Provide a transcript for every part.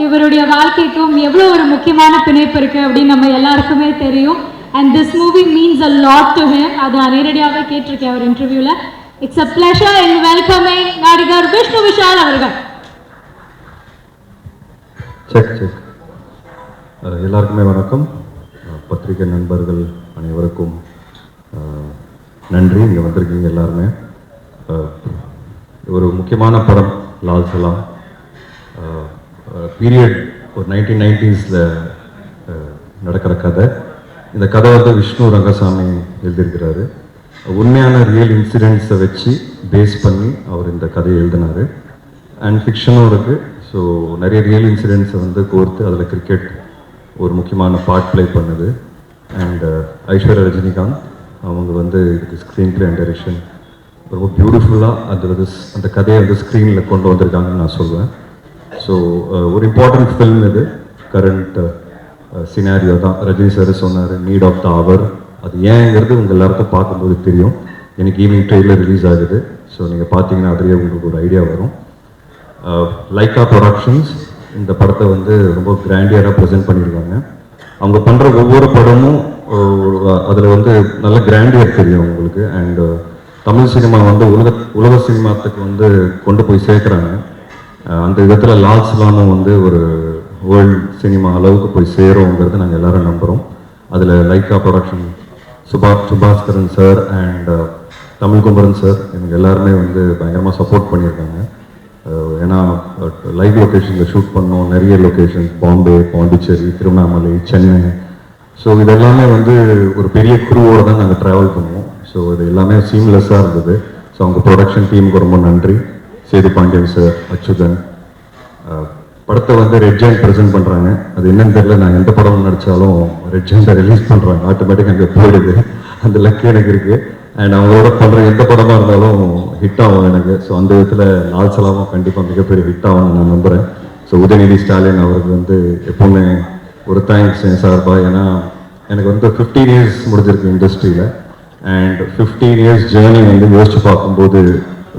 இவருடைய வாழ்க்கைக்கும் எவ்வளோ ஒரு முக்கியமான பிணைப்பு இருக்குது அப்படின்னு நம்ம எல்லாருக்குமே தெரியும். And this movie means a lot to him. அது நான் நேரடியாகவே கேட்டிருக்கேன் அவர் இன்டர்வியூவில். It's a pleasure in welcoming நடிகர் விஷ்ணு விஷால் அவர்கள். எல்லாருக்குமே வணக்கம். பத்திரிகை நண்பர்கள் அனைவருக்கும் நன்றி. இங்கே வந்திருக்கீங்க எல்லாருமே. ஒரு முக்கியமான படம் லால் சலாம். பீரியட் ஒரு 1990s நடக்கிற கதை. இந்த கதை வந்து விஷ்ணு ரங்கசாமி எழுதியிருக்கிறாரு. உண்மையான ரியல் இன்சிடென்ட்ஸை வச்சு பேஸ் பண்ணி அவர் இந்த கதையை எழுதினார். அண்ட் ஃபிக்ஷனும் இருக்குது. ஸோ நிறைய ரியல் இன்சிடென்ட்ஸை வந்து கோர்த்து அதில் கிரிக்கெட் ஒரு முக்கியமான பார்ட் ப்ளே பண்ணுது. அண்ட் ஐஸ்வர்யா ரஜினிகாந்த் அவங்க வந்து இதுக்கு ஸ்க்ரீன் ப்ளே அண்ட் டைரக்ஷன் ரொம்ப பியூட்டிஃபுல்லாக அந்த கதையை வந்து ஸ்க்ரீனில் கொண்டு வந்திருக்காங்கன்னு நான் சொல்லுவேன். ஸோ ஒரு இம்பார்ட்டண்ட் ஃபில்ம் இது. கரண்ட் சினாரியோ தான். ரஜினி சார் சொன்னார் நீட் ஆஃப் த அவர். அது ஏங்கிறது உங்கள் எல்லாருக்கும் பார்க்கும்போது தெரியும். எனக்கு ஈவினிங் ட்ரெயிலர் ரிலீஸ் ஆகுது. ஸோ நீங்கள் பார்த்தீங்கன்னா அதுலேயே உங்களுக்கு ஒரு ஐடியா வரும். லைக்கா ப்ரொடக்ஷன்ஸ் இந்த படத்தை வந்து ரொம்ப கிராண்டியராக ப்ரெசென்ட் பண்ணியிருக்காங்க. அவங்க பண்ணுற ஒவ்வொரு படமும் அதில் வந்து நல்ல கிராண்டியர் தெரியும் உங்களுக்கு. அண்ட் தமிழ் சினிமா வந்து உலக சினிமாத்துக்கு வந்து கொண்டு போய் சேர்க்குறாங்க. அந்த விதத்தில் லால் சலாமும் வந்து ஒரு வேர்ல்டு சினிமா அளவுக்கு போய் சேருங்கிறது நாங்கள் எல்லாரும் நம்புகிறோம். அதில் Lyca production Subaskaran sir and Tamil Kumaran sir எனக்கு எல்லாருமே வந்து பயங்கரமாக சப்போர்ட் பண்ணியிருக்காங்க. ஏன்னா லைவ் லொக்கேஷனில் ஷூட் பண்ணோம். நிறைய லொக்கேஷன்ஸ் பாம்பே, பாண்டிச்சேரி, திருவண்ணாமலை, சென்னை. ஸோ இதெல்லாமே வந்து ஒரு பெரிய குரூவோடு தான் நாங்கள் ட்ராவல் பண்ணுவோம். ஸோ இது எல்லாமே சீம்லெஸ்ஸாக இருந்தது. ஸோ அவங்க ப்ரொடக்ஷன் டீமுக்கு ரொம்ப நன்றி. சேது பாண்டியன் சார், அச்சுதன். படத்தை வந்து ரெட் ஜெயண்ட் ப்ரெசென்ட் பண்ணுறாங்க. அது என்னன்னு தெரியல. நான் எந்த படம் நடித்தாலும் ரெட் ஜெயண்டை ரிலீஸ் பண்ணுறாங்க. ஆட்டோமேட்டிக்காக அங்கே போயிடுது. அந்த லக்கு எனக்கு இருக்குது. அண்ட் அவங்களோட பண்ணுற எந்த படமாக இருந்தாலும் ஹிட் ஆகும் எனக்கு. ஸோ அந்த விதத்தில் லால் சலாமும் கண்டிப்பாக மிகப்பெரிய ஹிட் ஆகும்னு நான் நம்புகிறேன். ஸோ உதயநிதி ஸ்டாலின் அவருக்கு வந்து எப்போவுமே ஒரு தேங்க்ஸ் என் சார்பாக. ஏன்னா எனக்கு வந்து 15 இயர்ஸ் முடிஞ்சிருக்கு இண்டஸ்ட்ரியில். அண்ட் 15 இயர்ஸ் ஜேர்னி வந்து யோசிச்சு பார்க்கும்போது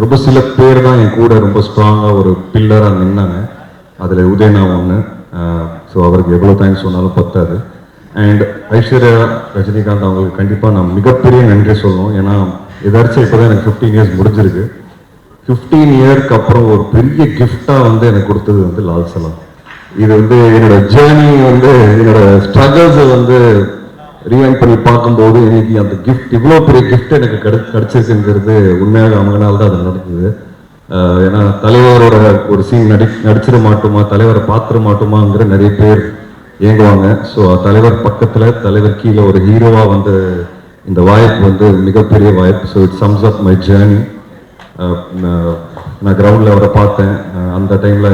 ரொம்ப சில பேர் தான் என் கூட ரொம்ப ஸ்ட்ராங்காக ஒரு பில்லராக நின்னாங்க. அதில் உதயனா ஒன்று. ஸோ அவருக்கு எவ்வளோ தேங்க்ஸ் சொன்னாலும் பத்தாது. அண்ட் ஐஸ்வர்யா ரஜினிகாந்த் அவங்களுக்கு கண்டிப்பாக நான் மிகப்பெரிய நன்றி சொல்லணும். ஏன்னா எதாச்சும் இப்போ தான் எனக்கு 15 இயர்ஸ் முடிஞ்சிருக்கு. 15 இயர்க்கு அப்புறம் ஒரு பெரிய கிஃப்டாக வந்து எனக்கு கொடுத்தது வந்து லால் சலாம். இது வந்து என்னோட ஜேர்னி வந்து என்னோட ஸ்ட்ரகிள்ஸை வந்து ரீவைண்ட் பண்ணி பார்க்கும்போது இன்னைக்கு அந்த கிஃப்ட் இவ்வளோ பெரிய கிஃப்ட் எனக்கு கிடைச்சிருக்குங்கிறது உண்மையாக அவங்கனால தான் அது நடக்குது. ஏன்னா தலைவரோட ஒரு சீன் நடிச்சிட மாட்டோமா, தலைவரை பார்த்துட மாட்டோமாங்கிற நிறைய பேர் இயங்குவாங்க. ஸோ தலைவர் பக்கத்தில் தலைவர் கீழே ஒரு ஹீரோவாக வந்து இந்த வாய்ப்பு வந்து மிகப்பெரிய வாய்ப்பு. So it sums up my journey. நான் கிரவுண்டில் அவரை பார்த்தேன். அந்த டைமில்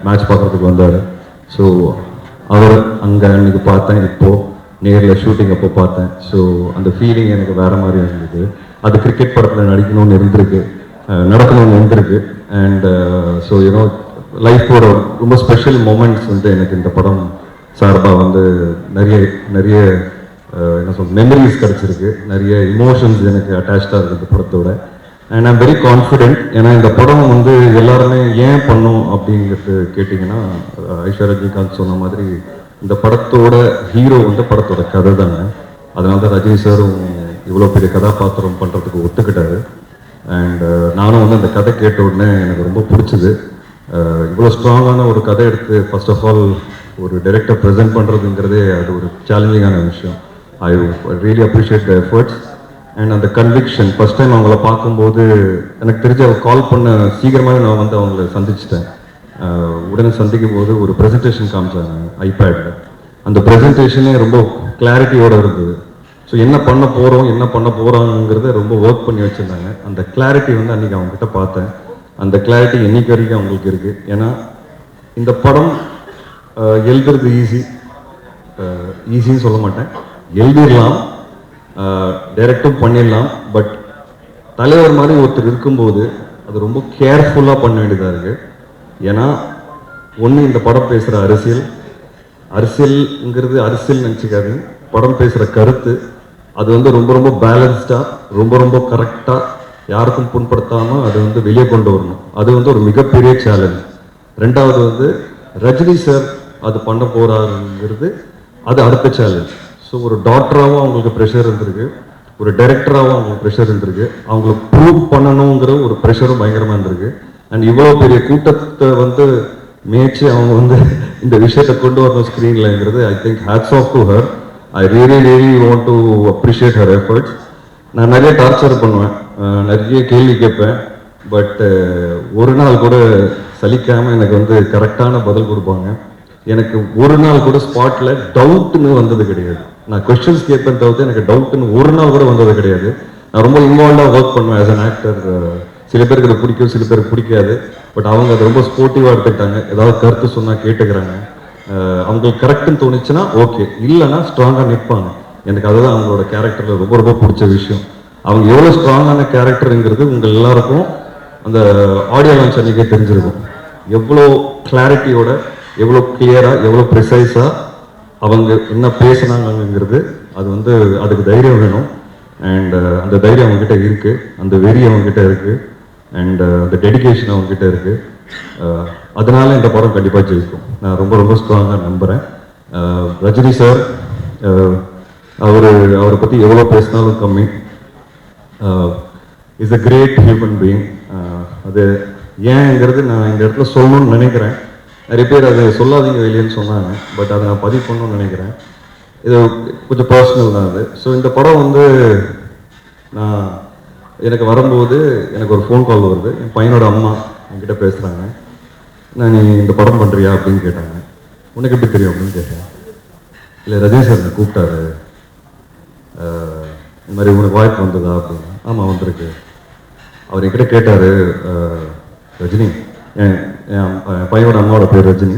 மேட்ச் பார்க்குறதுக்கு வந்தார். ஸோ அவர் அங்கே அன்றைக்கி பார்த்தேன். இப்போது நேரில் ஷூட்டிங் அப்போ பார்த்தேன். ஸோ அந்த ஃபீலிங் எனக்கு வேறு மாதிரி இருந்தது. அது கிரிக்கெட் படத்தில் நடக்கணும்னு இருந்திருக்கு. அண்ட் ஸோ யூனோ லைஃபோட ரொம்ப ஸ்பெஷல் மூமெண்ட்ஸ் வந்து எனக்கு இந்த படம் சார்பாக வந்து நிறைய என்ன சொல்ற மெமரிஸ் கிடச்சிருக்கு. நிறைய இமோஷன்ஸ் எனக்கு அட்டாச்சாக இருக்குது இந்த படத்தோட. And I'm very confident. ஏன்னா இந்த படம் வந்து எல்லாருமே ஏன் பண்ணோம் அப்படிங்கிறது கேட்டிங்கன்னா ஐஸ்வர்யா ரஜினிகாந்த் சொன்ன மாதிரி இந்த படத்தோட ஹீரோ வந்து படத்தோட கதை தானே. அதனால தான் ரஜினி சாரும் இவ்வளோ பெரிய கதாபாத்திரம் பண்ணுறதுக்கு ஒத்துக்கிட்டாரு. அண்ட் நானும் வந்து அந்த கதை கேட்ட உடனே எனக்கு ரொம்ப பிடிச்சது. இவ்வளோ ஸ்ட்ராங்கான ஒரு கதை எடுத்து ஃபர்ஸ்ட் ஆஃப் ஆல் ஒரு டைரக்டர் ப்ரெசென்ட் பண்ணுறதுங்கிறதே அது ஒரு சேலஞ்சிங்கான விஷயம். I really appreciate the efforts and அந்த கன்விக்ஷன். ஃபர்ஸ்ட் டைம் அவங்கள பார்க்கும்போது எனக்கு தெரிஞ்ச அவங்க கால் பண்ண சீக்கிரமாகவே நான் வந்து அவங்கள சந்திச்சிட்டேன். உடனே சந்திக்கும் போது ஒரு ப்ரெசன்டேஷன் காமிச்சாங்க ஐபேடில். அந்த ப்ரெசன்டேஷனே ரொம்ப கிளாரிட்டியோடு இருந்தது. ஸோ என்ன பண்ண போகிறாங்கிறத ரொம்ப ஒர்க் பண்ணி வச்சுருந்தாங்க. அந்த கிளாரிட்டி வந்து அன்றைக்கி அவங்ககிட்ட பார்த்தேன். அந்த கிளாரிட்டி என்னைக்கு வரைக்கும் அவங்களுக்கு இருக்குது. ஏன்னா இந்த படம் எழுதுறது ஈஸின்னு சொல்ல மாட்டேன், எழுதிடலாம், டைரக்டும் பண்ணிடலாம். பட் தலைவர் மாதிரி ஒருத்தர் இருக்கும்போது அது ரொம்ப கேர்ஃபுல்லாக பண்ண வேண்டியதாக இருக்குது. ஏன்னா ஒன்று இந்த படம் பேசுகிற அரசியல்ங்கிறது அரசியல் நினச்சிக்காது. படம் பேசுகிற கருத்து அது வந்து ரொம்ப பேலன்ஸ்டாக ரொம்ப கரெக்டாக யாருக்கும் புண்படுத்தாமல் அது வந்து வெளியே கொண்டு வரணும். அது வந்து ஒரு மிகப்பெரிய சேலஞ்ச். ரெண்டாவது வந்து ரஜினி சார் அது பண்ண போறாருங்கிறது அது அடுத்த சேலஞ்ச். ஸோ ஒரு டாக்டராகவும் அவங்களுக்கு ப்ரெஷர் இருந்திருக்கு, ஒரு டைரக்டராகவும் அவங்களுக்கு ப்ரெஷர் இருந்திருக்கு, அவங்களுக்கு ப்ரூவ் பண்ணணுங்கிற ஒரு ப்ரெஷரும் பயங்கரமாக இருந்திருக்கு. அண்ட் இவ்வளோ பெரிய கூட்டத்தை வந்து மேய்ச்சி அவங்க வந்து இந்த விஷயத்தை கொண்டு வரணும் ஸ்க்ரீன்லங்கிறது I think hats off to her. I really want to appreciate her efforts. நான் நிறைய டார்ச்சர் பண்ணுவேன், நிறைய கேள்வி கேட்பேன், பட் ஒரு நாள் கூட சலிக்காமல் எனக்கு வந்து கரெக்டான பதில் கொடுப்பாங்க. எனக்கு ஒரு நாள் கூட ஸ்பாட்டில் டவுட்னு வந்தது கிடையாது. நான் கொஸ்டின்ஸ் கேட்பேன் தவிர்த்து எனக்கு டவுட்னு ஒரு நாள் கூட வந்தது கிடையாது. நான் ரொம்ப இன்வால்வாக ஒர்க் பண்ணுவேன் ஆஸ் அன் ஆக்டர். சில பேருக்கு அது பிடிக்கும், சில பேருக்கு பிடிக்காது, பட் அவங்க அதை ரொம்ப ஸ்போர்ட்டிவாக எடுத்துக்கிட்டாங்க. ஏதாவது கருத்து சொன்னால் கேட்டுக்கிறாங்க, அவங்களுக்கு கரெக்டுன்னு தோணுச்சுன்னா ஓகே, இல்லைன்னா ஸ்ட்ராங்காக நிற்பாங்க. எனக்கு அதுதான் அவங்களோட கேரக்டரில் ரொம்ப ரொம்ப பிடிச்ச விஷயம். அவங்க எவ்வளோ ஸ்ட்ராங்கான கேரக்டருங்கிறது உங்கள் எல்லாருக்கும் அந்த ஆடியோ லான்ச் அன்றைக்கே தெரிஞ்சிருக்கும். எவ்வளோ கிளாரிட்டியோட, எவ்வளோ கிளியராக, எவ்வளோ ப்ரிசைஸாக அவங்க என்ன பேசுனாங்கிறது. அது வந்து அதுக்கு தைரியம் வேணும். அண்ட் அந்த தைரியம் அவங்ககிட்ட இருக்குது, அந்த வெறி அவங்ககிட்ட இருக்குது, அண்ட் அந்த டெடிகேஷன் அவங்ககிட்ட இருக்குது. அதனால இந்த படம் கண்டிப்பாக ஜெயிக்கும் நான் ரொம்ப ரொம்ப ஸ்ட்ராங்காக நம்புகிறேன். ரஜினி சார் அவரை பற்றி எவ்வளோ பேசினாலும் கம்மி. Is a great human being. அது ஏங்கிறது நான் இந்த இடத்துல சொல்லணும்னு நினைக்கிறேன். நிறைய பேர் அதை சொல்லாதீங்க வெளியேன்னு சொன்னாங்க, பட் அதை நான் பதிவு பண்ணணும்னு நினைக்கிறேன். இது கொஞ்சம் பர்சனல் தான் அது. ஸோ இந்த படம் வந்து நான் எனக்கு வரும்போது எனக்கு ஒரு ஃபோன் கால் வருது. என் பையனோட அம்மா என்கிட்ட பேசுகிறாங்க. நான் நீ இந்த படம் பண்ணுறியா அப்படின்னு கேட்டாங்க. உனக்கு எப்படி தெரியும் அப்படின்னு கேட்டேன். இல்லை ரஜினி சார் நான் கூப்பிட்டாரு, இந்த மாதிரி உனக்கு வாய்ப்பு வந்ததா அப்படின்னு. ஆமாம் வந்திருக்கு. அவர் என்கிட்ட கேட்டார், ரஜினி, என் பையனோட அம்மாவோட பேர் ரஜினி.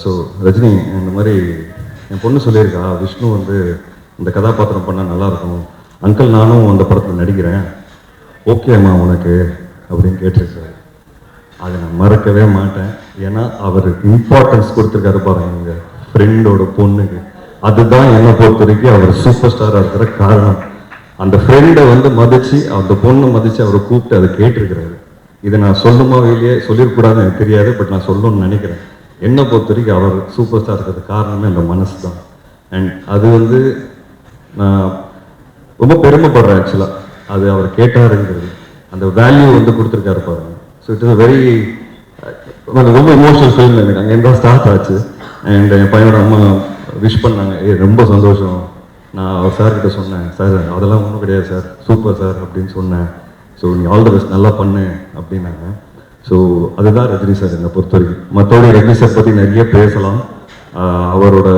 ஸோ ரஜினி இந்த மாதிரி என் பொண்ணு சொல்லியிருக்கா விஷ்ணு வந்து இந்த கதாபாத்திரம் பண்ணால் நல்லாயிருக்கும், அங்கிள் நானும் அந்த படத்தில் நடிக்கிறேன், ஓகேம்மா உனக்கு அப்படின்னு கேட்டிருக்காரு. அதை நான் மறக்கவே மாட்டேன். ஏன்னா அவர் இம்பார்ட்டன்ஸ் கொடுத்துருக்காரு பாருங்க எங்கள் ஃப்ரெண்டோட பொண்ணுக்கு. அதுதான் என்னை பொறுத்த வரைக்கும் அவர் சூப்பர் ஸ்டாராக இருக்கிற காரணம். அந்த ஃப்ரெண்டை வந்து மதித்து, அந்த பொண்ணை மதித்து அவரை கூப்பிட்டு அதை கேட்டிருக்கிறாரு. இதை நான் சொல்லுமா வெளியே சொல்லிடக்கூடாதுன்னு எனக்கு தெரியாது, பட் நான் சொல்லணும்னு நினைக்கிறேன். என்னை பொறுத்த வரைக்கும் அவர் சூப்பர் ஸ்டார் இருக்கிறது காரணமே அந்த மனசு தான். அண்ட் அது வந்து நான் ரொம்ப பெருமைப்படுறேன் ஆக்சுவலாக. அது அவர் கேட்டாருங்கிறது, அந்த வேல்யூ வந்து கொடுத்துருக்காரு பாருங்க. ஸோ இட் இஸ் வெரி ரொம்ப இமோஷனல் ஃபிலிம். எனக்கு அங்கேருந்து தான் ஸ்டார்ட் ஆச்சு. அண்ட் என் பையனோட அம்மா விஷ் பண்ணாங்க, ரொம்ப சந்தோஷம். நான் அவர் சார்கிட்ட சொன்னேன், சார் அதெல்லாம் ஒன்றும் கிடையாது சார், சூப்பர் சார் அப்படின்னு சொன்னேன். ஸோ நீ ஆல் த பெஸ்ட், நல்லா பண்ணு அப்படின்னாங்க. ஸோ அதுதான் ரஜினி சார் என்னை பொறுத்த வரைக்கும். மற்றபடி ரஜினி சார் பற்றி நிறைய பேசலாம். அவரோட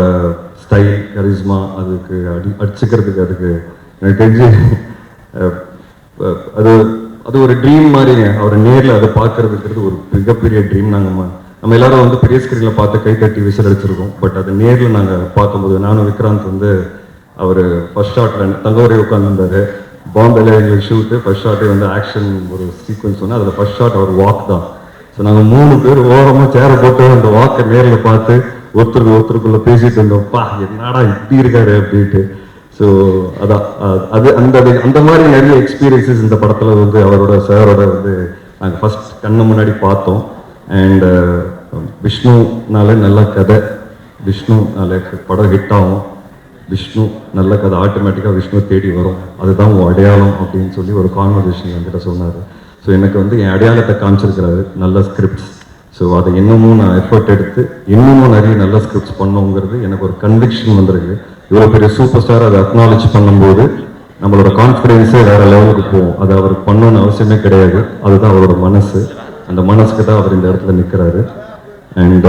ஸ்டைல், கரிஸ்மா, அதுக்கு அடிச்சுக்கிறதுக்கு அதுக்கு எனக்கு தெரிஞ்சு அது ஒரு ட்ரீம் மாதிரிங்க. அவரை நேரில் அதை பார்க்கறதுங்கிறது ஒரு மிகப்பெரிய ட்ரீம். நம்ம எல்லாரும் வந்து பெரிய ஸ்க்ரீனில் பார்த்து கை தட்டி விசில் அடிச்சிருக்கோம், பட் அது நேரில் நாங்கள் பார்க்கும்போது நானும் விக்ராந்த் வந்து அவர் ஃபர்ஸ்ட் ஷாட்டில் தங்கவரை உட்காந்துருந்தாரு. பாம்பேல எங்களுக்கு ஷூட்டு ஃபர்ஸ்ட் ஷாட்டே வந்து ஆக்ஷன் ஒரு சீக்வன்ஸ் சொன்னால் அதில் ஃபர்ஸ்ட் ஷாட் அவர் வாக் தான். ஸோ நாங்கள் 3 பேர் ஓரமாக சேரை போட்டு அந்த வாக்கை நேரில் பார்த்து ஒருத்தருக்குள்ளே பேசிட்டு இருந்தோம், பா என்னடா இப்படி இருக்காரு அப்படின்ட்டு. ஸோ அதான் அது அந்த மாதிரி நிறைய எக்ஸ்பீரியன்ஸஸ் இந்த படத்தில் வந்து அவரோட சாரோட வந்து நாங்கள் ஃபர்ஸ்ட் கண்ணு முன்னாடி பார்த்தோம். அண்ட் விஷ்ணுனால நல்ல கதை, விஷ்ணுனால படம் ஹிட் ஆகும், விஷ்ணு நல்ல கதை ஆட்டோமேட்டிக்காக விஷ்ணு தேடி வரும், அதுதான் உன் அடையாளம் அப்படின்னு சொல்லி ஒரு கான்வர்சேஷன் என்கிட்ட சொன்னார். ஸோ எனக்கு வந்து என் அடையாளத்தை காமிச்சிருக்கிறாரு, நல்ல ஸ்கிரிப்ட்ஸ். ஸோ அதை இன்னமும் நான் எஃபர்ட் எடுத்து இன்னமும் நிறைய நல்ல ஸ்கிரிப்ட்ஸ் பண்ணோங்கிறது எனக்கு ஒரு கன்விக்ஷன் வந்திருக்கு. இவ்வளோ பெரிய சூப்பர் ஸ்டார் அதை அக்னாலேஜ் பண்ணும்போது நம்மளோட கான்ஃபிடென்ஸே வேற லெவலுக்கு போகும். அது அவருக்கு பண்ணணும்னு அவசியமே கிடையாது, அதுதான் அவரோட மனசு. அந்த மனசுக்கு தான் அவர் இந்த இடத்துல நிற்கிறாரு. அண்ட்